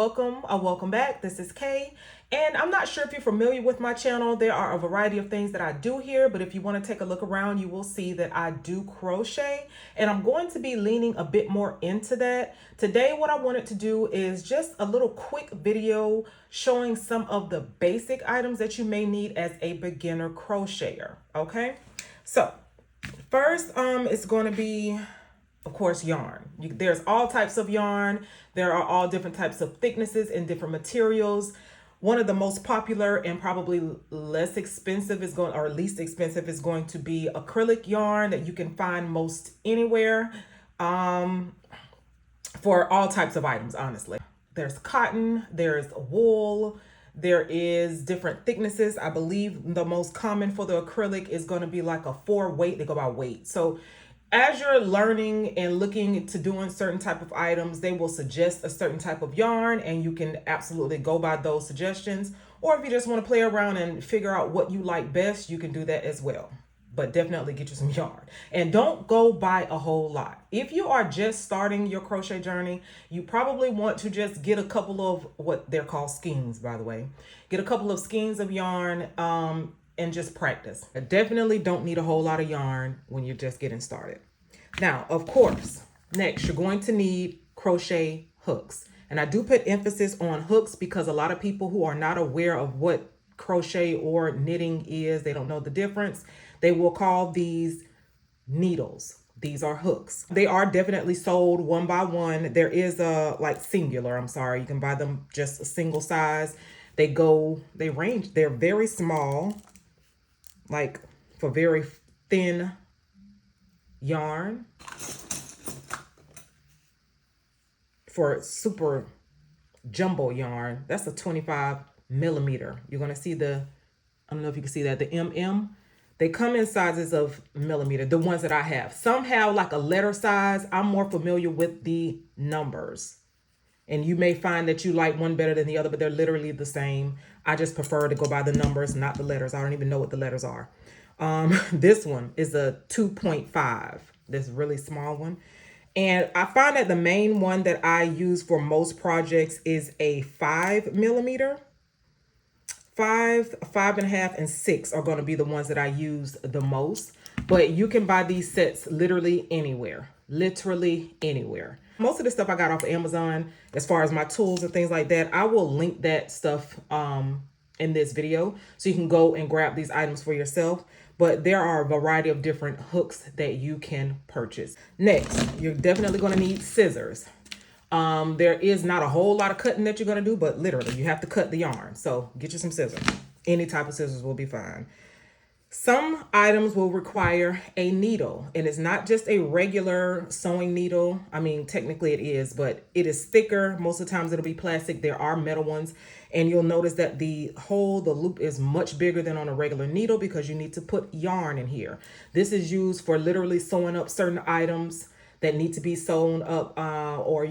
welcome back. This is Kay, and I'm not sure if you're familiar with my channel. There are a variety of things that I do here, but if you want to take a look around, you will see that I do crochet, and I'm going to be leaning a bit more into that. Today, what I wanted to do is just a little quick video showing some of the basic items that you may need as a beginner crocheter, okay? So, first, it's going to be, of course, yarn. There's all types of yarn. There are all different types of thicknesses and different materials. One of the most popular and probably less expensive is going, or least expensive, is going to be acrylic yarn that you can find most anywhere for all types of items, honestly. There's cotton, there's wool, there is different thicknesses. I believe the most common for the acrylic is going to be like a 4 weight. They go by weight. So as you're learning and looking to doing certain type of items, they will suggest a certain type of yarn, and you can absolutely go by those suggestions. Or if you just want to play around and figure out what you like best, you can do that as well. But definitely get you some yarn, and don't go buy a whole lot. If you are just starting your crochet journey, you probably want to just get a couple of what they're called skeins, by the way. Get a couple of skeins of yarn, and just practice. I definitely don't need a whole lot of yarn when you're just getting started. Now, of course, next you're going to need crochet hooks. And I do put emphasis on hooks because a lot of people who are not aware of what crochet or knitting is, they don't know the difference. They will call these needles. These are hooks. They are definitely sold one by one. There is a like singular, I'm sorry. You can buy them just a single size. They range, they're very small, like for very thin yarn. For super jumbo yarn, that's a 25 millimeter. You're going to see I don't know if you can see that, the MM. They come in sizes of millimeter, the ones that I have. Some have like a letter size. I'm more familiar with the numbers. And you may find that you like one better than the other, but they're literally the same. I just prefer to go by the numbers, not the letters. I don't even know what the letters are. This one is a 2.5, this really small one. And I find that the main one that I use for most projects is a 5 millimeter. 5, 5.5, and 6 are going to be the ones that I use the most. But you can buy these sets literally anywhere. Literally anywhere. Most of the stuff I got off of Amazon, as far as my tools and things like that, I will link that stuff in this video, so you can go and grab these items for yourself. But there are a variety of different hooks that you can purchase. Next, you're definitely going to need scissors. There is not a whole lot of cutting that you're going to do, but literally you have to cut the yarn. So get you some scissors. Any type of scissors will be fine. Some items will require a needle, and it's not just a regular sewing needle. I mean, technically it is, but it is thicker. Most of the times it'll be plastic. There are metal ones, and you'll notice that the loop is much bigger than on a regular needle because you need to put yarn in here. This is used for literally sewing up certain items that need to be sewn up, or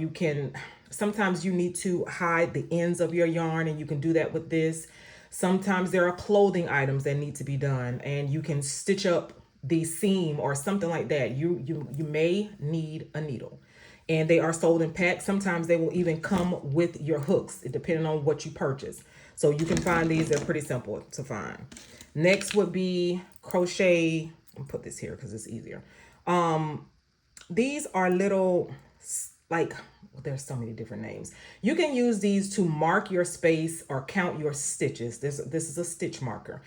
sometimes you need to hide the ends of your yarn, and you can do that with this. Sometimes there are clothing items that need to be done, and you can stitch up the seam or something like that. You may need a needle, and they are sold in packs. Sometimes they will even come with your hooks, depending on what you purchase. So you can find these. They're pretty simple to find. Next would be crochet. I'll put this here because it's easier. These are little, like, there's so many different names. You can use these to mark your space or count your stitches. This is a stitch marker.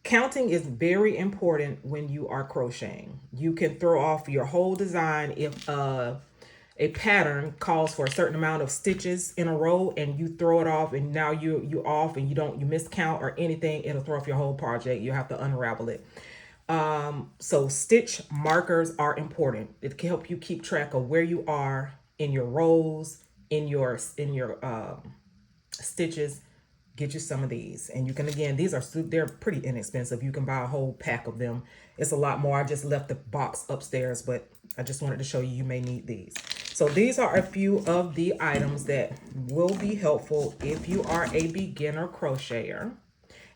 Counting is very important when you are crocheting. You can throw off your whole design if a pattern calls for a certain amount of stitches in a row, and you throw it off, and now you're off, and you miscount or anything. It'll throw off your whole project. You have to unravel it. So stitch markers are important. It can help you keep track of where you are in your rows, in your stitches. Get you some of these, and you can, again, they're pretty inexpensive. You can buy a whole pack of them. It's a lot more. I just left the box upstairs, but I just wanted to show you may need these. So these are a few of the items that will be helpful if you are a beginner crocheter.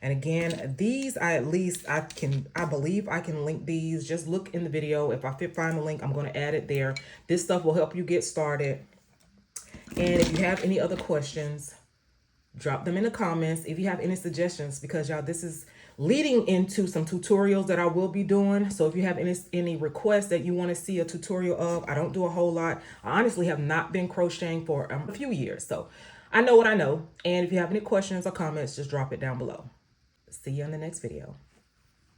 And again, these I believe I can link these. Just look in the video. If I find the link, I'm going to add it there. This stuff will help you get started. And if you have any other questions, drop them in the comments. If you have any suggestions, because y'all, this is leading into some tutorials that I will be doing. So if you have any requests that you want to see a tutorial of, I don't do a whole lot. I honestly have not been crocheting for a few years, so I know what I know. And if you have any questions or comments, just drop it down below. See you in the next video.